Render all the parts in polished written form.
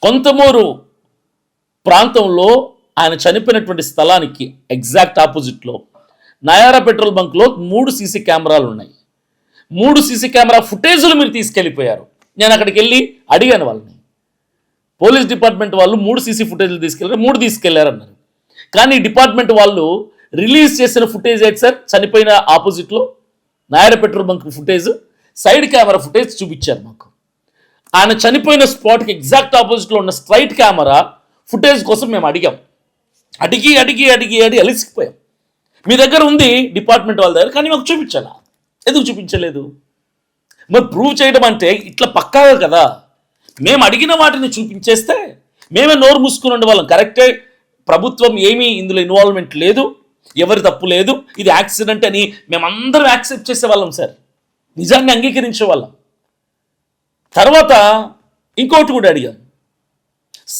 కొంతమూరు ప్రాంతంలో ఆయన చనిపోయినటువంటి స్థలానికి ఎగ్జాక్ట్ ఆపోజిట్లో నయారా పెట్రోల్ బంక్లో 3 సీసీ కెమెరాలు ఉన్నాయి. 3 సీసీ కెమెరా ఫుటేజులు మీరు తీసుకెళ్ళిపోయారు. నేను అక్కడికి వెళ్ళి అడిగాను వాళ్ళని. పోలీస్ డిపార్ట్మెంట్ వాళ్ళు 3 సీసీ ఫుటేజ్లు తీసుకెళ్ళారు, 3 తీసుకెళ్లారన్నారు. కానీ డిపార్ట్మెంట్ వాళ్ళు రిలీజ్ చేసిన ఫుటేజ్ ఏంటి సార్? చనిపోయిన ఆపోజిట్లో Nayara petrol bunk footage, side camera footage చూపించారు మాకు. ఆయన చనిపోయిన స్పాట్కి ఎగ్జాక్ట్ ఆపోజిట్లో ఉన్న స్ట్రైట్ కెమెరా ఫుటేజ్ కోసం మేము అడిగి అలిసిపోయాం. మీ దగ్గర ఉంది డిపార్ట్మెంట్ వాళ్ళ దగ్గర, కానీ మాకు చూపించాలా? ఎందుకు చూపించలేదు? మరి ప్రూవ్ చేయడం అంటే ఇట్లా పక్కాగా కదా. మేము అడిగిన వాటిని చూపించేస్తే మేమే నోరు మూసుకుని ఉండేవాళ్ళం. కరెక్టే, ప్రభుత్వం ఏమీ ఇందులో ఇన్వాల్వ్మెంట్ లేదు, ఎవరి తప్పు లేదు, ఇది యాక్సిడెంట్ అని మేమందరం యాక్సెప్ట్ చేసేవాళ్ళం సార్, నిజాన్ని అంగీకరించేవాళ్ళం. తర్వాత ఇంకోటి కూడా అడిగాం.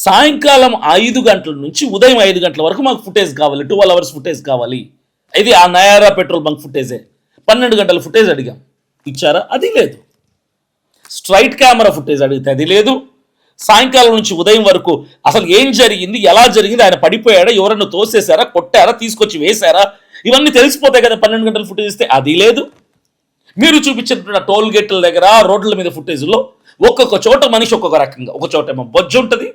సాయంకాలం 5 గంటల నుంచి ఉదయం 5 గంటల వరకు మాకు ఫుటేజ్ కావాలి, 12 అవర్స్ ఫుటేజ్ కావాలి. ఇది ఆ నయారా పెట్రోల్ బంక్ ఫుటేజే. 12 గంటల ఫుటేజ్ అడిగాం, ఇచ్చారా? అది లేదు. స్ట్రైట్ కెమెరా ఫుటేజ్ అడిగితే అది లేదు. సాయంకాలం నుంచి ఉదయం వరకు అసలు ఏం జరిగింది, ఎలా జరిగింది, ఆయన పడిపోయాడా, ఎవరన్నా తోసేశారా, కొట్టారా, తీసుకొచ్చి వేశారా, ఇవన్నీ తెలిసిపోతాయి కదా 12 గంటల ఫుటేజ్ ఇస్తే. అది లేదు. మీరు చూపించిన టోల్ గేట్ల దగ్గర, రోడ్ల మీద ఫుటేజ్లో ఒక్కొక్క చోట మనిషి ఒక్కొక్క రకంగా, ఒక చోట ఏమో బొజ్జు ఉంటుంది,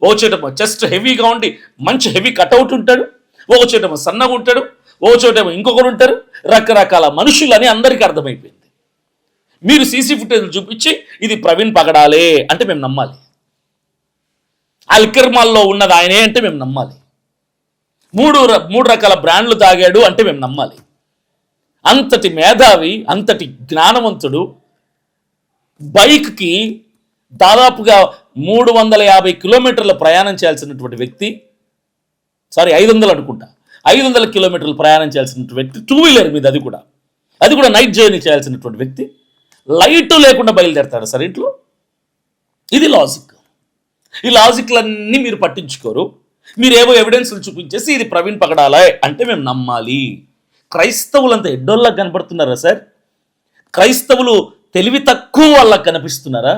ఒక చోటేమో చెస్ట్ హెవీగా ఉండి మంచి హెవీ కట్అవుట్ ఉంటాడు, ఒక చోటేమో సన్నగా ఉంటాడు, ఒక చోటేమో ఇంకొకరు ఉంటారు. రకరకాల మనుషులని అందరికీ అర్థమైపోయింది. మీరు సీసీ ఫుటేజ్ చూపించి ఇది ప్రవీణ్ పగడాలే అంటే మేము నమ్మాలి, ఆ లిక్కర్ మాల్లో ఉన్నది ఆయనే అంటే మేము నమ్మాలి, మూడు రకాల బ్రాండ్లు తాగాడు అంటే మేము నమ్మాలి. అంతటి మేధావి, అంతటి జ్ఞానవంతుడు, బైక్కి దాదాపుగా 350 కిలోమీటర్ల ప్రయాణం చేయాల్సినటువంటి వ్యక్తి, 500 అనుకుంటా, 500 కిలోమీటర్లు ప్రయాణం చేయాల్సినటువంటి వ్యక్తి, 2 వీలర్ మీద, అది కూడా నైట్ జర్నీ చేయాల్సినటువంటి వ్యక్తి లైట్ లేకుండా బయలుదేరతాడు సార్ ఇంట్లో. ఇది లాజిక్. ఈ లాజిక్లన్నీ మీరు పట్టించుకోరు. మీరేవో ఎవిడెన్స్లు చూపించేసి ఇది ప్రవీణ్ పగడాలా అంటే మేము నమ్మాలి. క్రైస్తవులంతా ఎడ్డోళ్ళకి కనపడుతున్నారా సార్? క్రైస్తవులు తెలివి తక్కువ వాళ్ళకి కనిపిస్తున్నారా?